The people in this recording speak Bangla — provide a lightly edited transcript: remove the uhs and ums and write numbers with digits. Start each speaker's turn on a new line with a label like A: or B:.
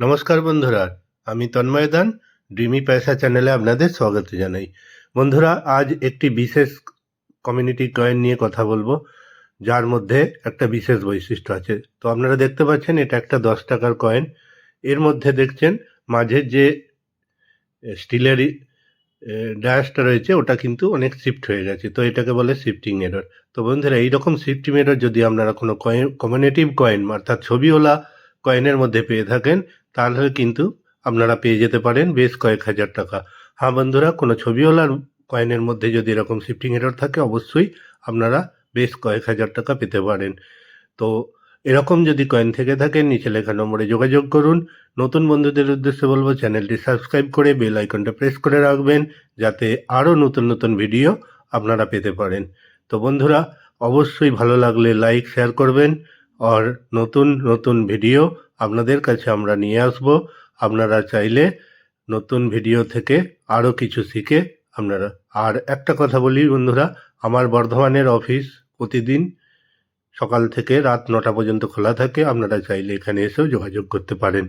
A: নমস্কার বন্ধুরা, আমি তন্ময় দান ড্রিমি পয়সা চ্যানেলে আপনাদের স্বাগত জানাই। বন্ধুরা, আজ একটি বিশেষ কমিউনিটি কয়েন নিয়ে কথা বলবো, যার মধ্যে একটা বিশেষ বৈশিষ্ট্য আছে। তো আপনারা দেখতে পাচ্ছেন এটা একটা 10 টাকার কয়েন। এর মধ্যে দেখছেন মাঝের যে স্টিলের ডায়াসটা রয়েছে ওটা কিন্তু অনেক শিফট হয়ে গেছে, তো এটাকে বলে শিফটিং এরর। তো বন্ধুরা, এইরকম শিফটিং এরর যদি আপনারা কোনো কমিউনিটিভ কয়েন অর্থাৎ ছবিওয়ালা কয়েনের মধ্যে পেয়ে থাকেন, তাহলে কিন্তু আপনারা পেয়ে যেতে পারেন বেশ কয়েক হাজার টাকা। হ্যাঁ বন্ধুরা, কোনো ছবিওয়ালার কয়েনের মধ্যে যদি এরকম শিফটিং এরর থাকে, অবশ্যই আপনারা বেশ কয়েক হাজার টাকা পেতে পারেন। তো এরকম যদি কয়েন থেকে থাকে, নিচে লেখা নম্বরে যোগাযোগ করুন। নতুন বন্ধুদের উদ্দেশ্যে বলবো, চ্যানেলটি সাবস্ক্রাইব করে বেল আইকনটা প্রেস করে রাখবেন, যাতে আরও নতুন নতুন ভিডিও আপনারা পেতে পারেন। তো বন্ধুরা, অবশ্যই ভালো লাগলে লাইক শেয়ার করবেন, আর নতুন নতুন ভিডিও আপনাদের কাছে আমরা নিয়ে আসব। আপনারা চাইলে নতুন ভিডিও থেকে আরও কিছু শিখে আপনারা। আর একটা কথা বলি বন্ধুরা, আমার বর্ধমানের অফিস প্রতিদিন সকাল থেকে রাত 9টা পর্যন্ত খোলা থাকে। আপনারা চাইলে এখানে এসেও যোগাযোগ করতে পারেন।